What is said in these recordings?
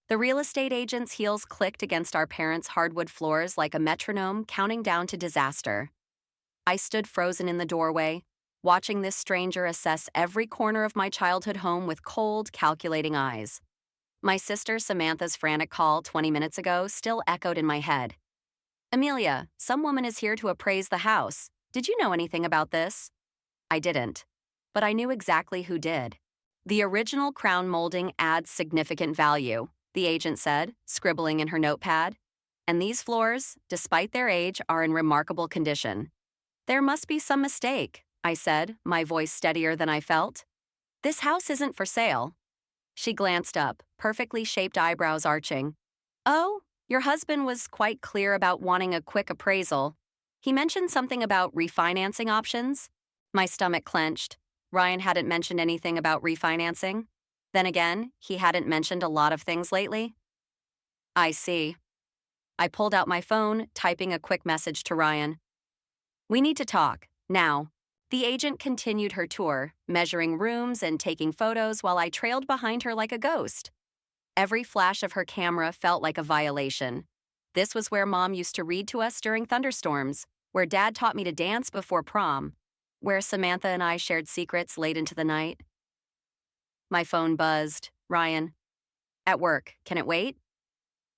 The real estate agent's heels clicked against our parents' hardwood floors like a metronome counting down to disaster. I stood frozen in the doorway, watching this stranger assess every corner of my childhood home with cold, calculating eyes. My sister Samantha's frantic call 20 minutes ago still echoed in my head. "Amelia, some woman is here to appraise the house. Did you know anything about this?" I didn't. But I knew exactly who did. "The original crown molding adds significant value," the agent said, scribbling in her notepad. "And these floors, despite their age, are in remarkable condition." "There must be some mistake," I said, my voice steadier than I felt. "This house isn't for sale." She glanced up, perfectly shaped eyebrows arching. "Oh, your husband was quite clear about wanting a quick appraisal. He mentioned something about refinancing options." My stomach clenched. Ryan hadn't mentioned anything about refinancing. Then again, he hadn't mentioned a lot of things lately. "I see." I pulled out my phone, typing a quick message to Ryan. "We need to talk, now." The agent continued her tour, measuring rooms and taking photos while I trailed behind her like a ghost. Every flash of her camera felt like a violation. This was where Mom used to read to us during thunderstorms, where Dad taught me to dance before prom, where Samantha and I shared secrets late into the night. My phone buzzed. "Ryan." "At work. Can it wait?"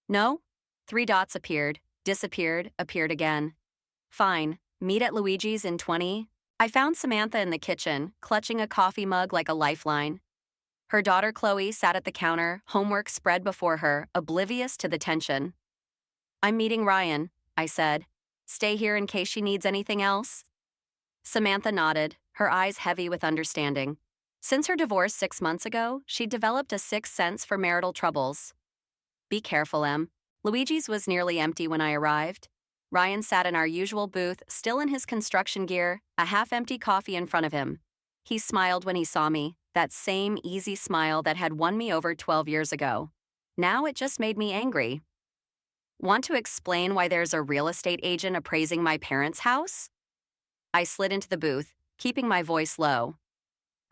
"No." 3 dots appeared, disappeared, appeared again. "Fine. Meet at Luigi's in 20. I found Samantha in the kitchen, clutching a coffee mug like a lifeline. Her daughter Chloe sat at the counter, homework spread before her, oblivious to the tension. "I'm meeting Ryan," I said. "Stay here in case she needs anything else." Samantha nodded, her eyes heavy with understanding. Since her divorce 6 months ago, she'd developed a sixth sense for marital troubles. "Be careful, Em." Luigi's was nearly empty when I arrived. Ryan sat in our usual booth, still in his construction gear, a half-empty coffee in front of him. He smiled when he saw me, that same easy smile that had won me over 12 years ago. Now it just made me angry. "Want to explain why there's a real estate agent appraising my parents' house?" I slid into the booth, keeping my voice low.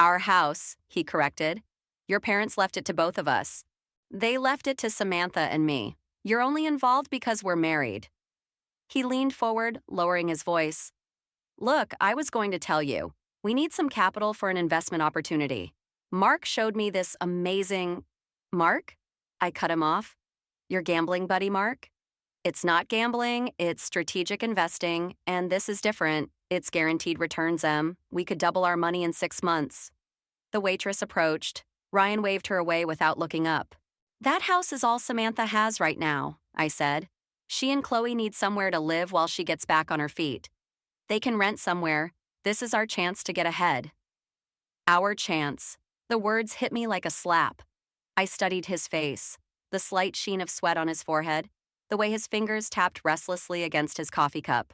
"Our house," he corrected. "Your parents left it to both of us. They left it to Samantha and me. You're only involved because we're married." He leaned forward, lowering his voice. "Look, I was going to tell you. We need some capital for an investment opportunity. Mark showed me this amazing—" "Mark?" I cut him off. "Your gambling buddy, Mark?" "It's not gambling, it's strategic investing, and this is different. It's guaranteed returns, Em. We could double our money in 6 months." The waitress approached. Ryan waved her away without looking up. "That house is all Samantha has right now," I said. "She and Chloe need somewhere to live while she gets back on her feet. They can rent somewhere. This is our chance to get ahead." Our chance. The words hit me like a slap. I studied his face, the slight sheen of sweat on his forehead, the way his fingers tapped restlessly against his coffee cup.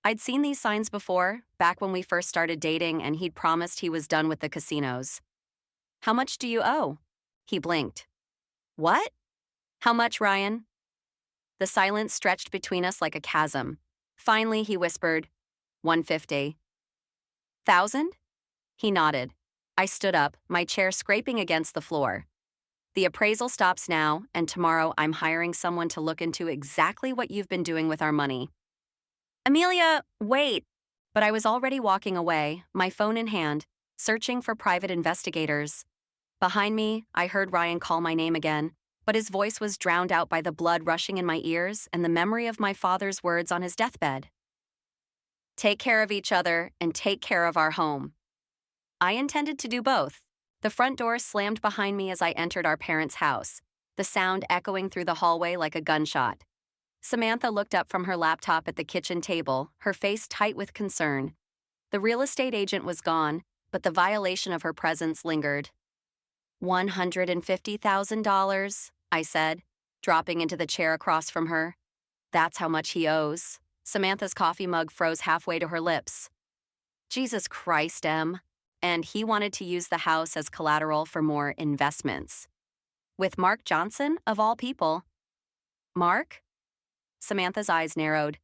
I'd seen these signs before, back when we first started dating and he'd promised he was done with the casinos. "How much do you owe?" He blinked. "What?" "How much, Ryan?" The silence stretched between us like a chasm. Finally, he whispered, 150. "1,000?" He nodded. I stood up, my chair scraping against the floor. "The appraisal stops now, and tomorrow I'm hiring someone to look into exactly what you've been doing with our money." "Amelia, wait!" But I was already walking away, my phone in hand, searching for private investigators. Behind me, I heard Ryan call my name again, but his voice was drowned out by the blood rushing in my ears and the memory of my father's words on his deathbed. "Take care of each other and take care of our home." I intended to do both. The front door slammed behind me as I entered our parents' house, the sound echoing through the hallway like a gunshot. Samantha looked up from her laptop at the kitchen table, her face tight with concern. The real estate agent was gone, but the violation of her presence lingered. $150,000, I said, dropping into the chair across from her. "That's how much he owes." Samantha's coffee mug froze halfway to her lips. "Jesus Christ, Em." And he wanted to use the house as collateral for more investments. With Mark Johnson, of all people. "Mark?" Samantha's eyes narrowed.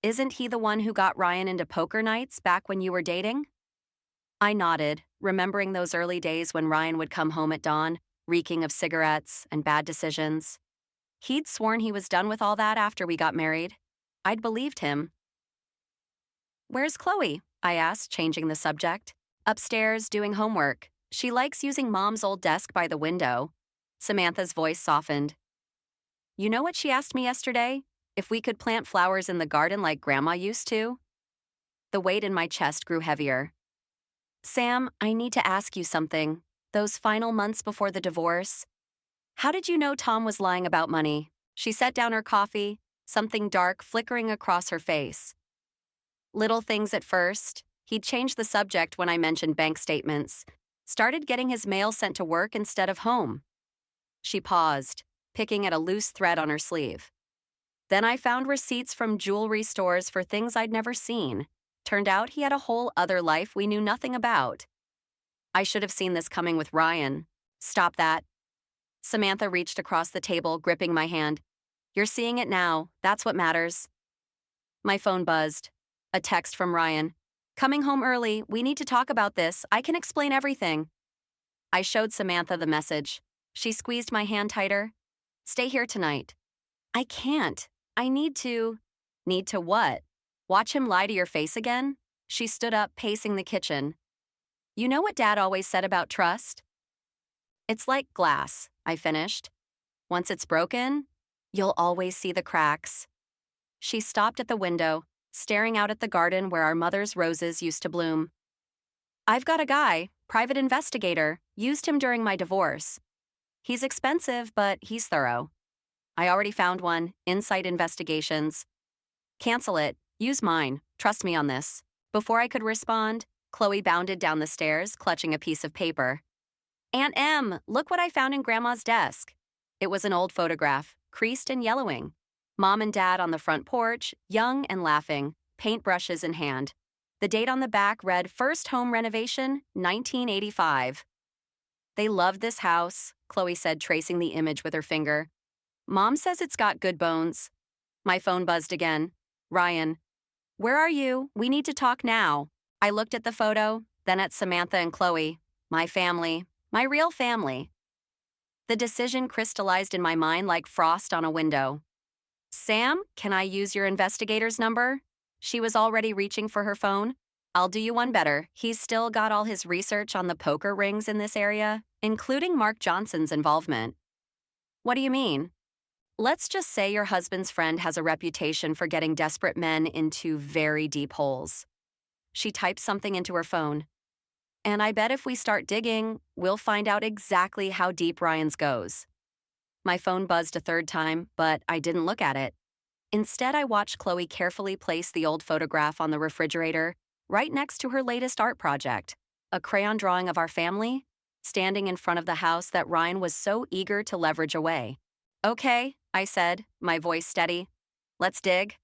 "Isn't he the one who got Ryan into poker nights back when you were dating?" I nodded, remembering those early days when Ryan would come home at dawn, reeking of cigarettes and bad decisions. He'd sworn he was done with all that after we got married. I'd believed him. "Where's Chloe?" I asked, changing the subject. "Upstairs, doing homework. She likes using Mom's old desk by the window." Samantha's voice softened. "You know what she asked me yesterday? If we could plant flowers in the garden like Grandma used to?" The weight in my chest grew heavier. "Sam, I need to ask you something. Those final months before the divorce, how did you know Tom was lying about money?" She set down her coffee, something dark flickering across her face. "Little things at first. He'd changed the subject when I mentioned bank statements. Started getting his mail sent to work instead of home." She paused, picking at a loose thread on her sleeve. "Then I found receipts from jewelry stores for things I'd never seen. Turned out he had a whole other life we knew nothing about. I should have seen this coming with Ryan." "Stop that." Samantha reached across the table, gripping my hand. "You're seeing it now. That's what matters." My phone buzzed. A text from Ryan. "Coming home early. We need to talk about this. I can explain everything." I showed Samantha the message. She squeezed my hand tighter. "Stay here tonight." "I can't. I need to." "Need to what? Watch him lie to your face again?" She stood up, pacing the kitchen. "You know what Dad always said about trust?" "It's like glass," I finished. "Once it's broken, you'll always see the cracks." She stopped at the window, staring out at the garden where our mother's roses used to bloom. "I've got a guy, private investigator, used him during my divorce. He's expensive, but he's thorough. I already found one, Insight Investigations. Cancel it, use mine, trust me on this." Before I could respond, Chloe bounded down the stairs, clutching a piece of paper. "Aunt Em, look what I found in Grandma's desk." It was an old photograph, creased and yellowing. Mom and Dad on the front porch, young and laughing, paintbrushes in hand. The date on the back read "First Home Renovation, 1985. "They loved this house," Chloe said, tracing the image with her finger. "Mom says it's got good bones." My phone buzzed again. Ryan. "Where are you? We need to talk now." I looked at the photo, then at Samantha and Chloe. My family. My real family. The decision crystallized in my mind like frost on a window. "Sam, can I use your investigator's number?" She was already reaching for her phone. "I'll do you one better. He's still got all his research on the poker rings in this area, including Mark Johnson's involvement." "What do you mean?" "Let's just say your husband's friend has a reputation for getting desperate men into very deep holes." She typed something into her phone. "And I bet if we start digging, we'll find out exactly how deep Ryan's goes." My phone buzzed a third time, but I didn't look at it. Instead, I watched Chloe carefully place the old photograph on the refrigerator, right next to her latest art project, a crayon drawing of our family, standing in front of the house that Ryan was so eager to leverage away. "Okay," I said, my voice steady. "Let's dig."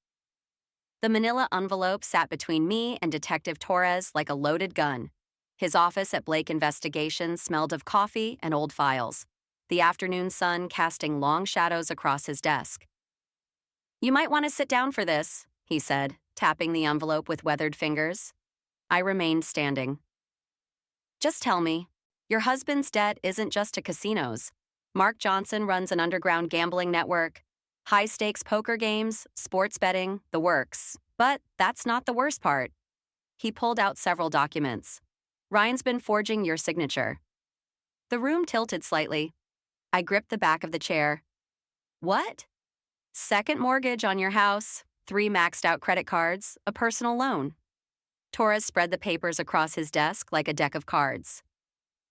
The manila envelope sat between me and Detective Torres like a loaded gun. His office at Blake Investigations smelled of coffee and old files, the afternoon sun casting long shadows across his desk. "You might want to sit down for this," he said, tapping the envelope with weathered fingers. I remained standing. "Just tell me, your husband's debt isn't just to casinos. Mark Johnson runs an underground gambling network, high-stakes poker games, sports betting, the works. But that's not the worst part." He pulled out several documents. "Ryan's been forging your signature." The room tilted slightly. I gripped the back of the chair. "What?" "Second mortgage on your house, 3 maxed-out credit cards, a personal loan." Torres spread the papers across his desk like a deck of cards.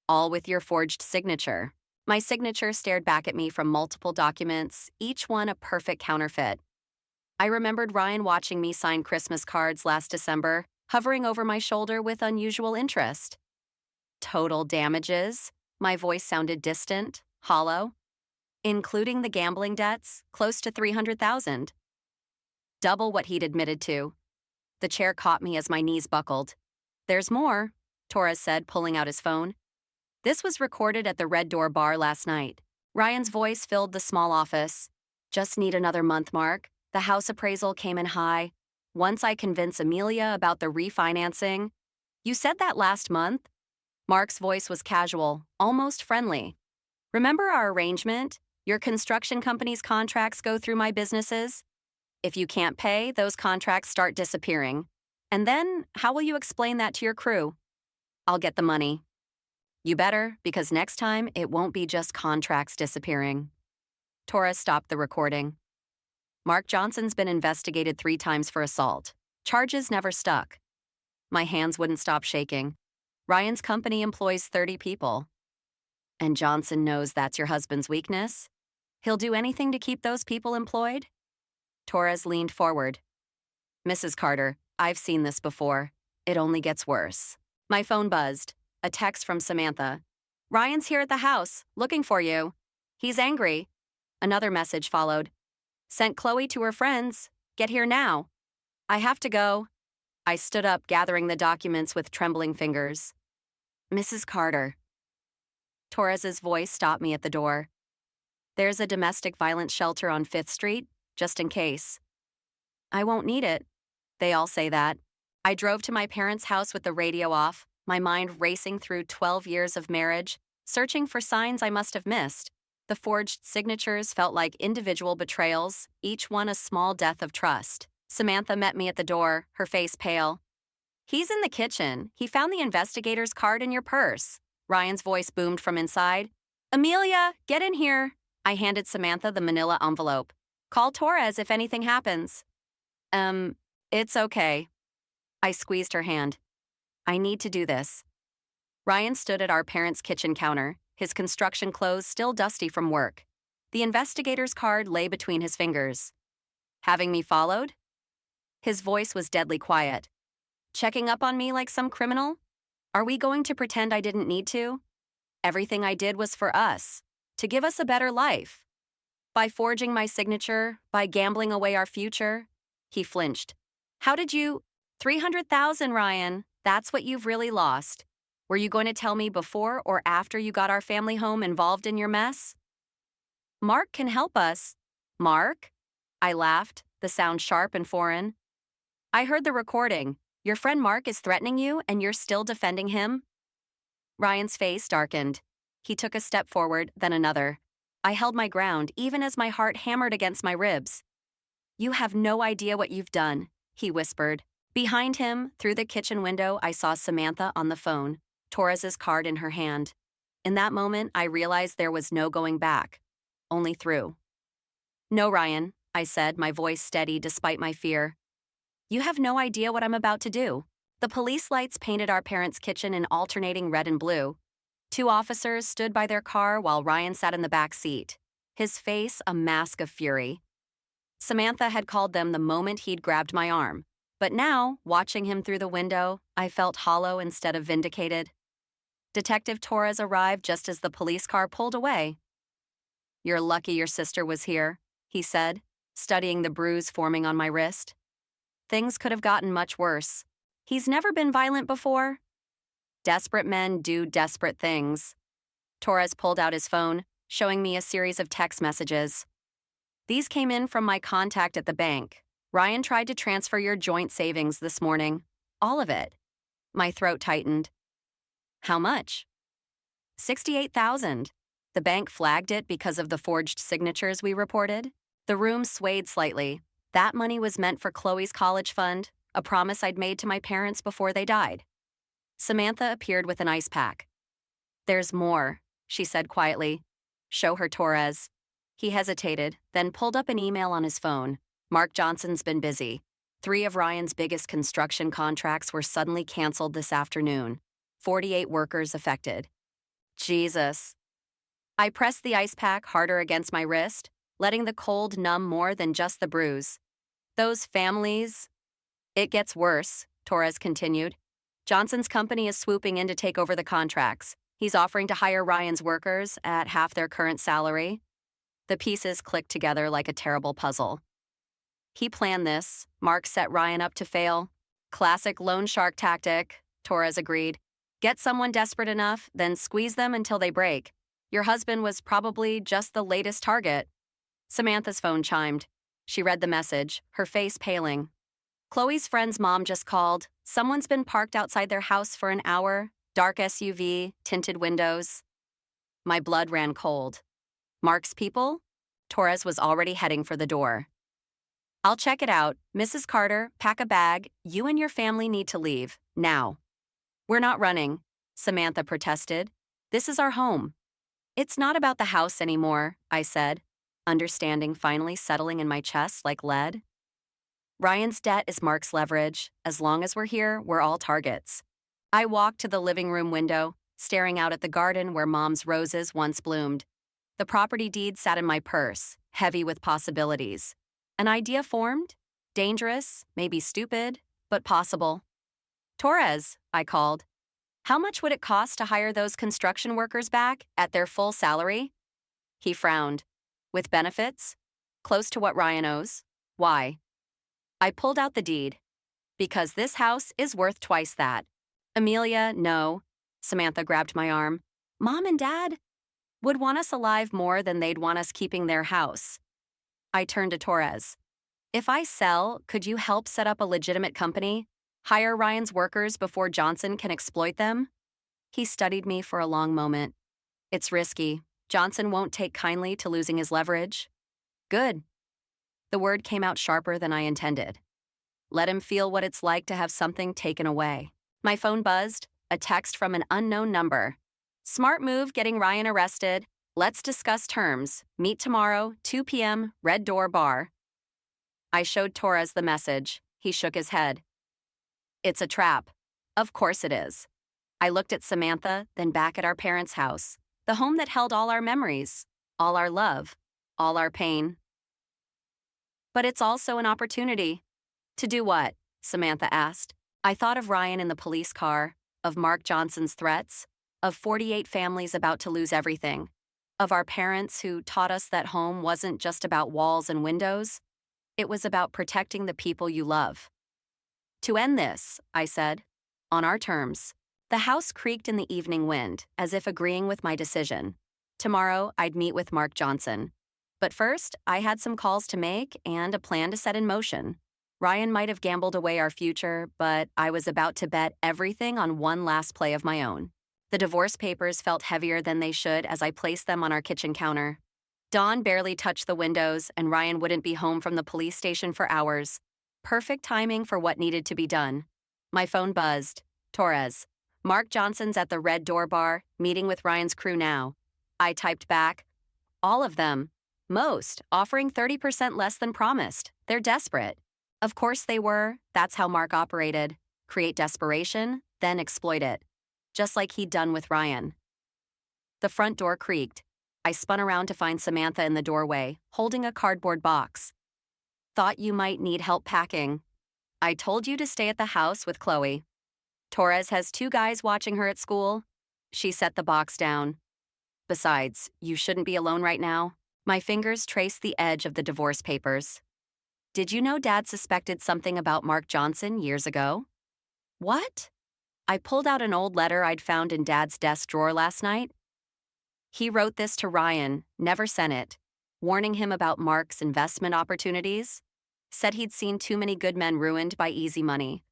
"All with your forged signature." My signature stared back at me from multiple documents, each one a perfect counterfeit. I remembered Ryan watching me sign Christmas cards last December, hovering over my shoulder with unusual interest. "Total damages?" My voice sounded distant, hollow. "Including the gambling debts, close to $300,000. Double what he'd admitted to." The chair caught me as my knees buckled. "There's more," Torres said, pulling out his phone. "This was recorded at the Red Door bar last night." Ryan's voice filled the small office. "Just need another month, Mark. The house appraisal came in high. Once I convince Amelia about the refinancing." "You said that last month?" Mark's voice was casual, almost friendly. Remember our arrangement? Your construction company's contracts go through my businesses. If you can't pay, those contracts start disappearing. And then, how will you explain that to your crew? I'll get the money. You better, because next time it won't be just contracts disappearing. Torres stopped the recording. Mark Johnson's been investigated 3 times for assault. Charges never stuck. My hands wouldn't stop shaking. Ryan's company employs 30 people. And Johnson knows that's your husband's weakness? He'll do anything to keep those people employed? Torres leaned forward. Mrs. Carter, I've seen this before. It only gets worse. My phone buzzed. A text from Samantha. Ryan's here at the house, looking for you. He's angry. Another message followed. Sent Chloe to her friends. Get here now. I have to go. I stood up, gathering the documents with trembling fingers. Mrs. Carter. Torres's voice stopped me at the door. There's a domestic violence shelter on 5th Street, just in case. I won't need it. They all say that. I drove to my parents' house with the radio off, my mind racing through 12 years of marriage, searching for signs I must have missed. The forged signatures felt like individual betrayals, each one a small death of trust. Samantha met me at the door, her face pale. He's in the kitchen. He found the investigator's card in your purse. Ryan's voice boomed from inside. Amelia, get in here. I handed Samantha the manila envelope. Call Torres if anything happens. It's okay. I squeezed her hand. I need to do this. Ryan stood at our parents' kitchen counter, his construction clothes still dusty from work. The investigator's card lay between his fingers. Having me followed? His voice was deadly quiet. Checking up on me like some criminal? Are we going to pretend I didn't need to? Everything I did was for us, to give us a better life. By forging my signature, by gambling away our future. He flinched. How did you? 300,000, Ryan. That's what you've really lost. Were you going to tell me before or after you got our family home involved in your mess? Mark can help us. Mark? I laughed, the sound sharp and foreign. I heard the recording. Your friend Mark is threatening you and you're still defending him? Ryan's face darkened. He took a step forward, then another. I held my ground even as my heart hammered against my ribs. You have no idea what you've done, he whispered. Behind him, through the kitchen window, I saw Samantha on the phone, Torres's card in her hand. In that moment, I realized there was no going back, only through. No, Ryan, I said, my voice steady despite my fear. You have no idea what I'm about to do. The police lights painted our parents' kitchen in alternating red and blue. 2 officers stood by their car while Ryan sat in the back seat, his face a mask of fury. Samantha had called them the moment he'd grabbed my arm, but now, watching him through the window, I felt hollow instead of vindicated. Detective Torres arrived just as the police car pulled away. You're lucky your sister was here, he said, studying the bruise forming on my wrist. Things could have gotten much worse. He's never been violent before. Desperate men do desperate things. Torres pulled out his phone, showing me a series of text messages. These came in from my contact at the bank. Ryan tried to transfer your joint savings this morning. All of it. My throat tightened. How much? 68,000. The bank flagged it because of the forged signatures we reported. The room swayed slightly. That money was meant for Chloe's college fund, a promise I'd made to my parents before they died. Samantha appeared with an ice pack. There's more, she said quietly. Show her Torres. He hesitated, then pulled up an email on his phone. Mark Johnson's been busy. 3 of Ryan's biggest construction contracts were suddenly canceled this afternoon. 48 workers affected. Jesus. I pressed the ice pack harder against my wrist, letting the cold numb more than just the bruise. Those families. It gets worse, Torres continued. Johnson's company is swooping in to take over the contracts. He's offering to hire Ryan's workers at half their current salary. The pieces clicked together like a terrible puzzle. He planned this. Mark set Ryan up to fail. Classic loan shark tactic, Torres agreed. Get someone desperate enough, then squeeze them until they break. Your husband was probably just the latest target. Samantha's phone chimed. She read the message, her face paling. Chloe's friend's mom just called. Someone's been parked outside their house for an hour. Dark SUV, tinted windows. My blood ran cold. Mark's people? Torres was already heading for the door. I'll check it out. Mrs. Carter, pack a bag. You and your family need to leave. Now. We're not running, Samantha protested. This is our home. It's not about the house anymore, I said, understanding finally settling in my chest like lead. Ryan's debt is Mark's leverage. As long as we're here, we're all targets. I walked to the living room window, staring out at the garden where Mom's roses once bloomed. The property deed sat in my purse, heavy with possibilities. An idea formed? Dangerous, maybe stupid, but possible. Torres, I called. How much would it cost to hire those construction workers back at their full salary? He frowned. With benefits? Close to what Ryan owes. Why? I pulled out the deed. Because this house is worth twice that. Amelia, no. Samantha grabbed my arm. Mom and Dad would want us alive more than they'd want us keeping their house. I turned to Torres. If I sell, could you help set up a legitimate company? Hire Ryan's workers before Johnson can exploit them? He studied me for a long moment. It's risky. Johnson won't take kindly to losing his leverage. Good. The word came out sharper than I intended. Let him feel what it's like to have something taken away. My phone buzzed, a text from an unknown number. Smart move getting Ryan arrested. Let's discuss terms. Meet tomorrow, 2 p.m., Red Door Bar. I showed Torres the message. He shook his head. It's a trap. Of course it is. I looked at Samantha, then back at our parents' house, the home that held all our memories, all our love, all our pain. But it's also an opportunity. To do what? Samantha asked. I thought of Ryan in the police car, of Mark Johnson's threats, of 48 families about to lose everything, of our parents who taught us that home wasn't just about walls and windows. It was about protecting the people you love. To end this, I said, on our terms. The house creaked in the evening wind, as if agreeing with my decision. Tomorrow, I'd meet with Mark Johnson. But first, I had some calls to make and a plan to set in motion. Ryan might have gambled away our future, but I was about to bet everything on one last play of my own. The divorce papers felt heavier than they should as I placed them on our kitchen counter. Dawn barely touched the windows, and Ryan wouldn't be home from the police station for hours. Perfect timing for what needed to be done. My phone buzzed. Torres. Mark Johnson's at the Red Door Bar, meeting with Ryan's crew now. I typed back. All of them. Most, offering 30% less than promised. They're desperate. Of course they were. That's how Mark operated. Create desperation, then exploit it. Just like he'd done with Ryan. The front door creaked. I spun around to find Samantha in the doorway, holding a cardboard box. Thought you might need help packing. I told you to stay at the house with Chloe. Torres has 2 guys watching her at school. She set the box down. Besides, you shouldn't be alone right now. My fingers traced the edge of the divorce papers. Did you know Dad suspected something about Mark Johnson years ago? What? I pulled out an old letter I'd found in Dad's desk drawer last night. He wrote this to Ryan, never sent it, warning him about Mark's investment opportunities. Said he'd seen too many good men ruined by easy money.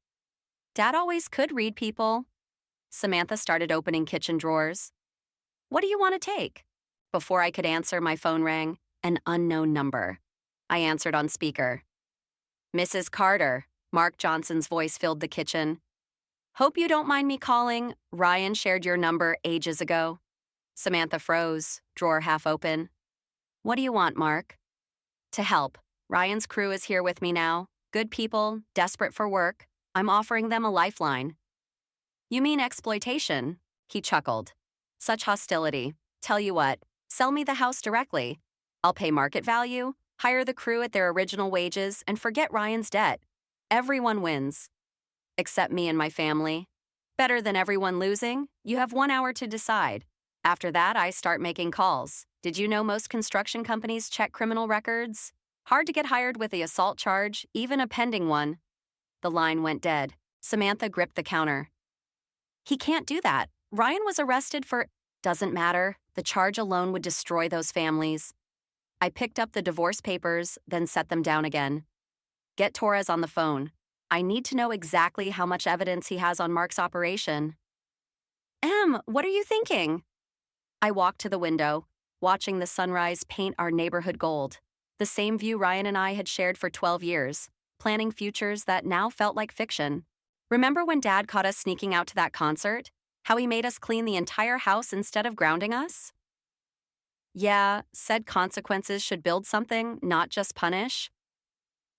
Dad always could read people. Samantha started opening kitchen drawers. What do you want to take? Before I could answer, my phone rang. An unknown number. I answered on speaker. Mrs. Carter, Mark Johnson's voice filled the kitchen. Hope you don't mind me calling. Ryan shared your number ages ago. Samantha froze, drawer half open. What do you want, Mark? To help. Ryan's crew is here with me now. Good people, desperate for work. I'm offering them a lifeline. You mean exploitation? He chuckled. Such hostility. Tell you what, sell me the house directly. I'll pay market value, hire the crew at their original wages, and forget Ryan's debt. Everyone wins. Except me and my family. Better than everyone losing? You have 1 hour to decide. After that, I start making calls. Did you know most construction companies check criminal records? Hard to get hired with the assault charge, even a pending one. The line went dead. Samantha gripped the counter. He can't do that. Ryan was arrested for... Doesn't matter. The charge alone would destroy those families. I picked up the divorce papers, then set them down again. Get Torres on the phone. I need to know exactly how much evidence he has on Mark's operation. What are you thinking? I walked to the window, watching the sunrise paint our neighborhood gold. The same view Ryan and I had shared for 12 years, planning futures that now felt like fiction. Remember when Dad caught us sneaking out to that concert? How he made us clean the entire house instead of grounding us? Yeah, said consequences should build something, not just punish.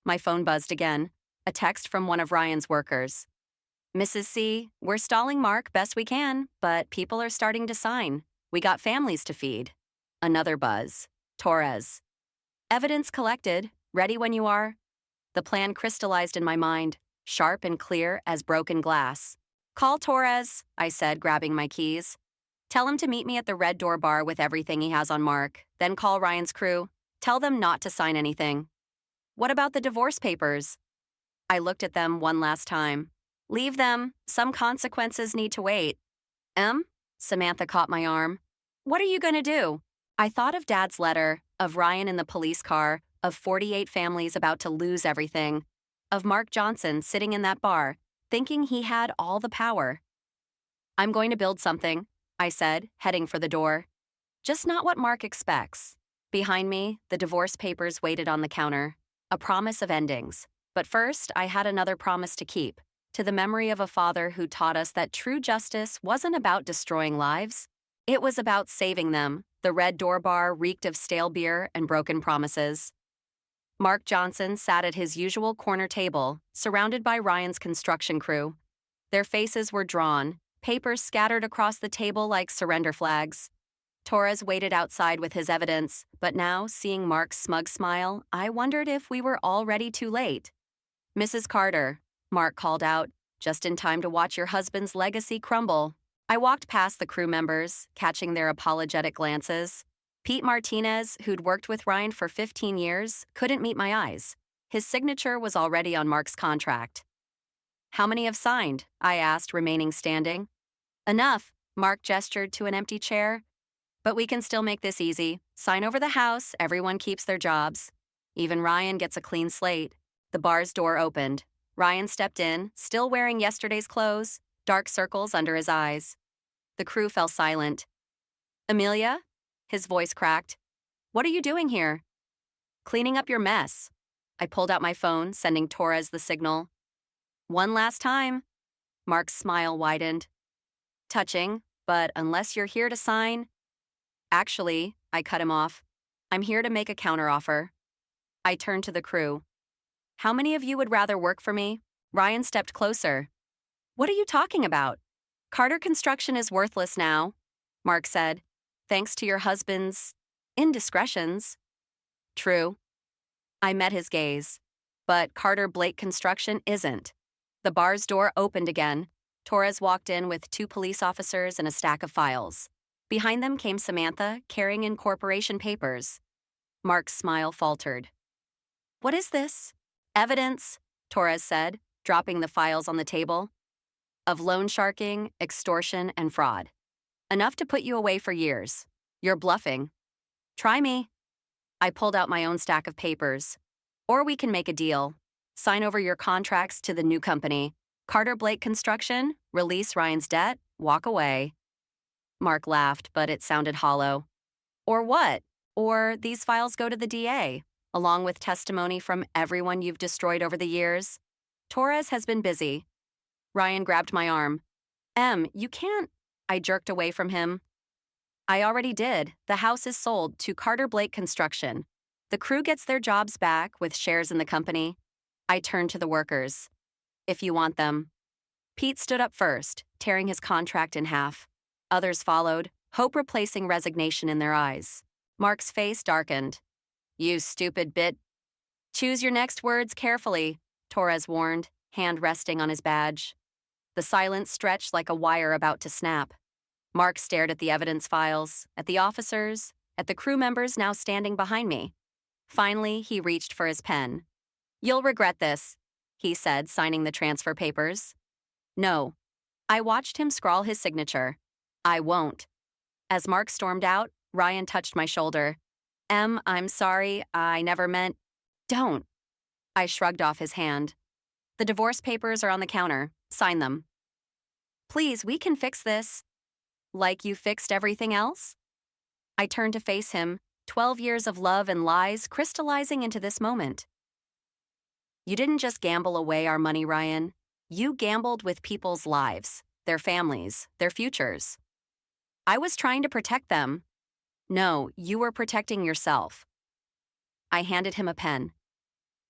My phone buzzed again. A text from one of Ryan's workers. Mrs. C, we're stalling Mark best we can, but people are starting to sign. We got families to feed. Another buzz. Torres. Evidence collected. Ready when you are. The plan crystallized in my mind, sharp and clear as broken glass. Call Torres, I said, grabbing my keys. Tell him to meet me at the Red Door bar with everything he has on Mark. Then call Ryan's crew. Tell them not to sign anything. What about the divorce papers? I looked at them one last time. Leave them. Some consequences need to wait. Samantha caught my arm. What are you going to do? I thought of Dad's letter, of Ryan in the police car, of 48 families about to lose everything, of Mark Johnson sitting in that bar, thinking he had all the power. I'm going to build something, I said, heading for the door. Just not what Mark expects. Behind me, the divorce papers waited on the counter. A promise of endings. But first, I had another promise to keep, to the memory of a father who taught us that true justice wasn't about destroying lives. It was about saving them. The Red Door bar reeked of stale beer and broken promises. Mark Johnson sat at his usual corner table, surrounded by Ryan's construction crew. Their faces were drawn, papers scattered across the table like surrender flags. Torres waited outside with his evidence, but now, seeing Mark's smug smile, I wondered if we were already too late. Mrs. Carter, Mark called out, just in time to watch your husband's legacy crumble. I walked past the crew members, catching their apologetic glances. Pete Martinez, who'd worked with Ryan for 15 years, couldn't meet my eyes. His signature was already on Mark's contract. How many have signed? I asked, remaining standing. Enough, Mark gestured to an empty chair. But we can still make this easy. Sign over the house, everyone keeps their jobs. Even Ryan gets a clean slate. The bar's door opened. Ryan stepped in, still wearing yesterday's clothes, dark circles under his eyes. The crew fell silent. Amelia? His voice cracked. What are you doing here? Cleaning up your mess. I pulled out my phone, sending Torres the signal. One last time. Mark's smile widened. Touching, but unless you're here to sign... Actually, I cut him off. I'm here to make a counteroffer. I turned to the crew. How many of you would rather work for me? Ryan stepped closer. What are you talking about? Carter Construction is worthless now, Mark said, thanks to your husband's indiscretions. True. I met his gaze. But Carter Blake Construction isn't. The bar's door opened again. Torres walked in with 2 police officers and a stack of files. Behind them came Samantha, carrying in corporation papers. Mark's smile faltered. What is this? Evidence, Torres said, dropping the files on the table. Of loan sharking, extortion, and fraud. Enough to put you away for years. You're bluffing. Try me. I pulled out my own stack of papers. Or we can make a deal. Sign over your contracts to the new company. Carter Blake Construction, release Ryan's debt, walk away. Mark laughed, but it sounded hollow. Or what? Or these files go to the DA, along with testimony from everyone you've destroyed over the years. Torres has been busy. Ryan grabbed my arm. You can't... I jerked away from him. I already did. The house is sold to Carter Blake Construction. The crew gets their jobs back with shares in the company. I turned to the workers. If you want them. Pete stood up first, tearing his contract in half. Others followed, hope replacing resignation in their eyes. Mark's face darkened. You stupid bit. Choose your next words carefully, Torres warned, hand resting on his badge. The silence stretched like a wire about to snap. Mark stared at the evidence files, at the officers, at the crew members now standing behind me. Finally, he reached for his pen. You'll regret this, he said, signing the transfer papers. No. I watched him scrawl his signature. I won't. As Mark stormed out, Ryan touched my shoulder. I'm sorry, I never meant... Don't. I shrugged off his hand. The divorce papers are on the counter. Sign them. Please, we can fix this. Like you fixed everything else? I turned to face him, 12 years of love and lies crystallizing into this moment. You didn't just gamble away our money, Ryan. You gambled with people's lives, their families, their futures. I was trying to protect them. No, you were protecting yourself. I handed him a pen.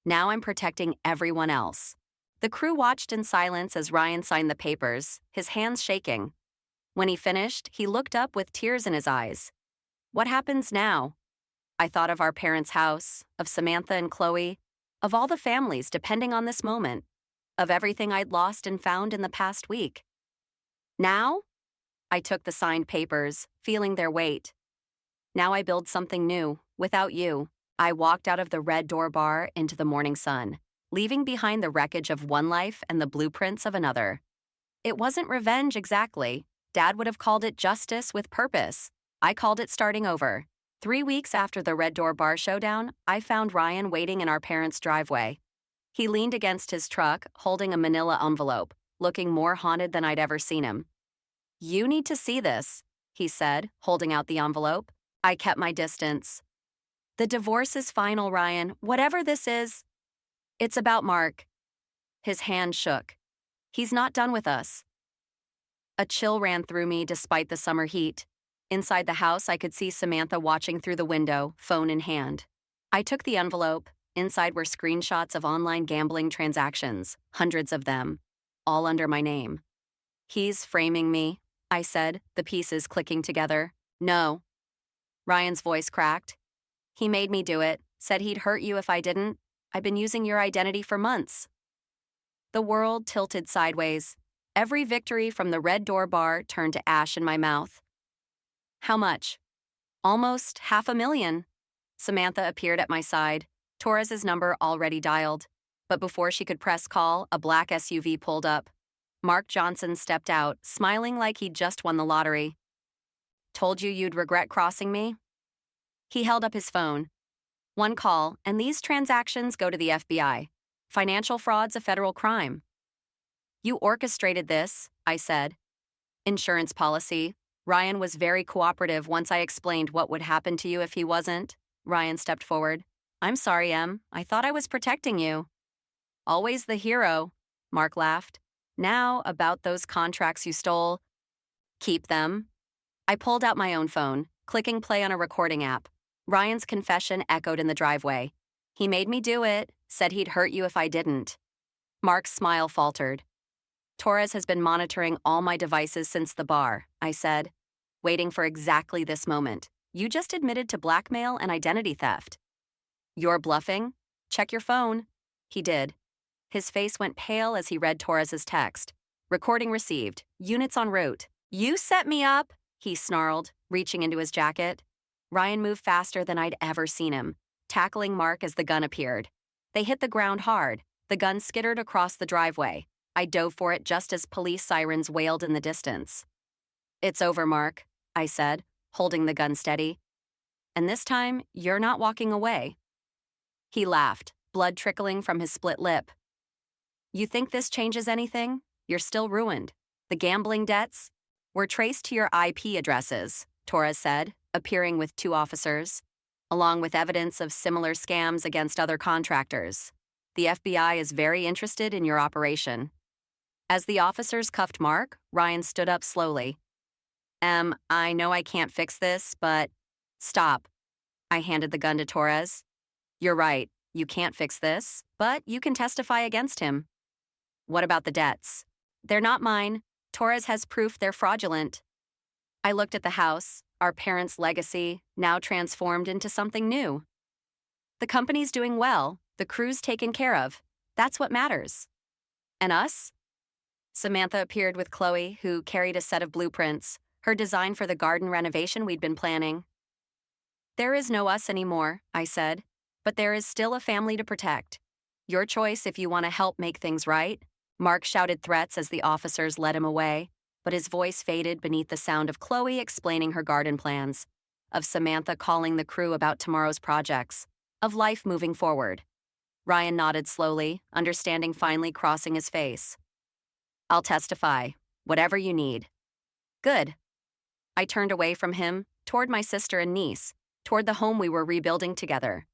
Now I'm protecting everyone else. The crew watched in silence as Ryan signed the papers, his hands shaking. When he finished, he looked up with tears in his eyes. What happens now? I thought of our parents' house, of Samantha and Chloe, of all the families depending on this moment, of everything I'd lost and found in the past week. Now? I took the signed papers, feeling their weight. Now I build something new, without you. I walked out of the Red Door bar into the morning sun, leaving behind the wreckage of one life and the blueprints of another. It wasn't revenge exactly. Dad would have called it justice with purpose. I called it starting over. 3 weeks after the Red Door bar showdown, I found Ryan waiting in our parents' driveway. He leaned against his truck, holding a manila envelope, looking more haunted than I'd ever seen him. You need to see this, he said, holding out the envelope. I kept my distance. The divorce is final, Ryan. Whatever this is, it's about Mark. His hand shook. He's not done with us. A chill ran through me despite the summer heat. Inside the house, I could see Samantha watching through the window, phone in hand. I took the envelope. Inside were screenshots of online gambling transactions, hundreds of them, all under my name. He's framing me, I said, the pieces clicking together. No. Ryan's voice cracked. He made me do it, said he'd hurt you if I didn't. I've been using your identity for months. The world tilted sideways. Every victory from the Red Door bar turned to ash in my mouth. How much? Almost $500,000. Samantha appeared at my side, Torres's number already dialed. But before she could press call, a black SUV pulled up. Mark Johnson stepped out, smiling like he'd just won the lottery. Told you you'd regret crossing me? He held up his phone. One call, and these transactions go to the FBI. Financial fraud's a federal crime. You orchestrated this, I said. Insurance policy. Ryan was very cooperative once I explained what would happen to you if he wasn't. Ryan stepped forward. I'm sorry, Em. I thought I was protecting you. Always the hero, Mark laughed. Now, about those contracts you stole. Keep them. I pulled out my own phone, clicking play on a recording app. Ryan's confession echoed in the driveway. He made me do it, said he'd hurt you if I didn't. Mark's smile faltered. Torres has been monitoring all my devices since the bar, I said, waiting for exactly this moment. You just admitted to blackmail and identity theft. You're bluffing? Check your phone. He did. His face went pale as he read Torres's text. Recording received. Units en route. You set me up, he snarled, reaching into his jacket. Ryan moved faster than I'd ever seen him, tackling Mark as the gun appeared. They hit the ground hard. The gun skittered across the driveway. I dove for it just as police sirens wailed in the distance. It's over, Mark, I said, holding the gun steady. And this time, you're not walking away. He laughed, blood trickling from his split lip. You think this changes anything? You're still ruined. The gambling debts were traced to your IP addresses, Torres said, appearing with 2 officers, along with evidence of similar scams against other contractors. The FBI is very interested in your operation. As the officers cuffed Mark, Ryan stood up slowly. I know I can't fix this, but... Stop. I handed the gun to Torres. You're right, you can't fix this, but you can testify against him. What about the debts? They're not mine. Torres has proof they're fraudulent. I looked at the house, our parents' legacy, now transformed into something new. The company's doing well, the crew's taken care of. That's what matters. And us? Samantha appeared with Chloe, who carried a set of blueprints, her design for the garden renovation we'd been planning. There is no us anymore, I said, but there is still a family to protect. Your choice if you want to help make things right. Mark shouted threats as the officers led him away, but his voice faded beneath the sound of Chloe explaining her garden plans, of Samantha calling the crew about tomorrow's projects, of life moving forward. Ryan nodded slowly, understanding finally crossing his face. I'll testify, whatever you need. Good. I turned away from him, toward my sister and niece, toward the home we were rebuilding together.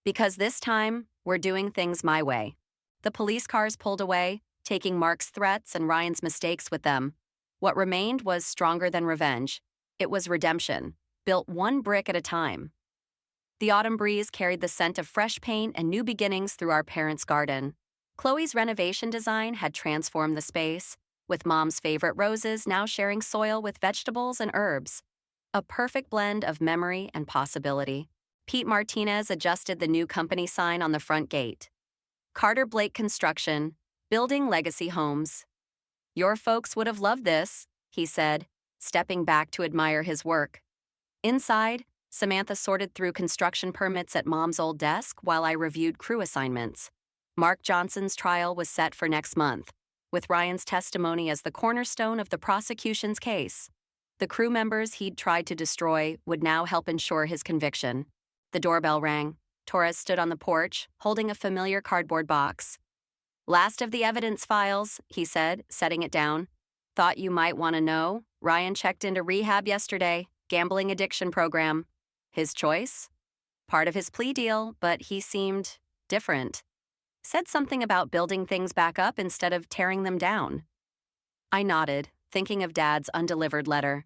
Because this time, we're doing things my way. The police cars pulled away, taking Mark's threats and Ryan's mistakes with them. What remained was stronger than revenge. It was redemption, built one brick at a time. The autumn breeze carried the scent of fresh paint and new beginnings through our parents' garden. Chloe's renovation design had transformed the space, with Mom's favorite roses now sharing soil with vegetables and herbs. A perfect blend of memory and possibility. Pete Martinez adjusted the new company sign on the front gate. Carter Blake Construction, building legacy homes. Your folks would have loved this, he said, stepping back to admire his work. Inside, Samantha sorted through construction permits at Mom's old desk while I reviewed crew assignments. Mark Johnson's trial was set for next month, with Ryan's testimony as the cornerstone of the prosecution's case. The crew members he'd tried to destroy would now help ensure his conviction. The doorbell rang. Torres stood on the porch, holding a familiar cardboard box. Last of the evidence files, he said, setting it down. Thought you might want to know. Ryan checked into rehab yesterday, gambling addiction program. His choice? Part of his plea deal, but he seemed different. Said something about building things back up instead of tearing them down. I nodded, thinking of Dad's undelivered letter.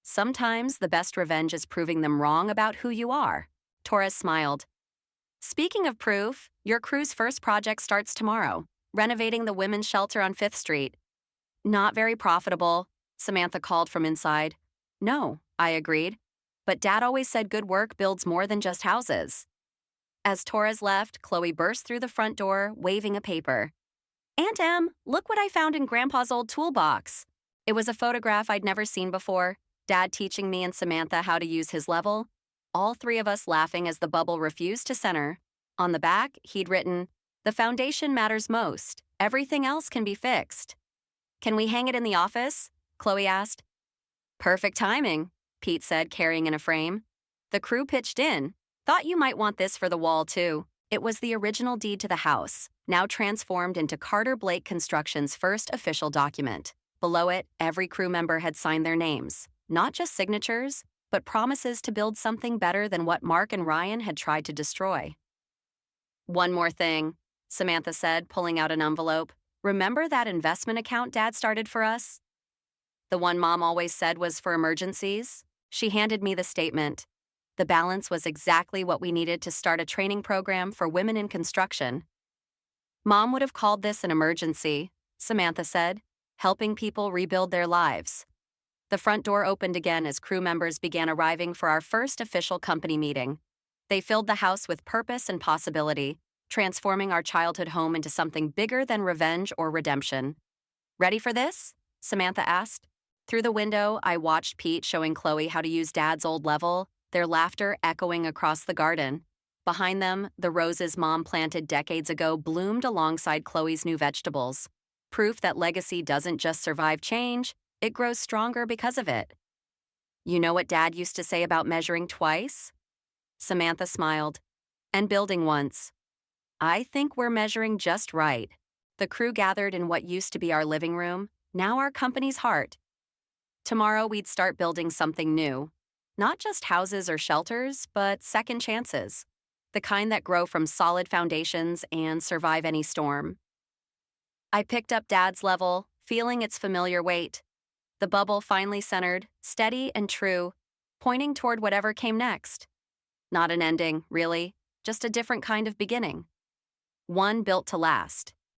Sometimes the best revenge is proving them wrong about who you are. Torres smiled. Speaking of proof, your crew's first project starts tomorrow, renovating the women's shelter on 5th Street. Not very profitable, Samantha called from inside. No, I agreed. But Dad always said good work builds more than just houses. As Torres left, Chloe burst through the front door, waving a paper. Aunt Em, look what I found in Grandpa's old toolbox. It was a photograph I'd never seen before, Dad teaching me and Samantha how to use his level. All three of us laughing as the bubble refused to center. On the back, he'd written, "The foundation matters most. Everything else can be fixed." Can we hang it in the office? Chloe asked. Perfect timing, Pete said, carrying in a frame. The crew pitched in. Thought you might want this for the wall, too. It was the original deed to the house, now transformed into Carter Blake Construction's first official document. Below it, every crew member had signed their names. Not just signatures, but promises to build something better than what Mark and Ryan had tried to destroy. One more thing, Samantha said, pulling out an envelope. Remember that investment account Dad started for us? The one Mom always said was for emergencies? She handed me the statement. The balance was exactly what we needed to start a training program for women in construction. Mom would have called this an emergency, Samantha said, helping people rebuild their lives. The front door opened again as crew members began arriving for our first official company meeting. They filled the house with purpose and possibility, transforming our childhood home into something bigger than revenge or redemption. Ready for this? Samantha asked. Through the window, I watched Pete showing Chloe how to use Dad's old level, their laughter echoing across the garden. Behind them, the roses Mom planted decades ago bloomed alongside Chloe's new vegetables. Proof that legacy doesn't just survive change, it grows stronger because of it. You know what Dad used to say about measuring twice? Samantha smiled. And building once. I think we're measuring just right. The crew gathered in what used to be our living room, now our company's heart. Tomorrow we'd start building something new. Not just houses or shelters, but second chances. The kind that grow from solid foundations and survive any storm. I picked up Dad's level, feeling its familiar weight. The bubble finally centered, steady and true, pointing toward whatever came next. Not an ending, really, just a different kind of beginning. One built to last.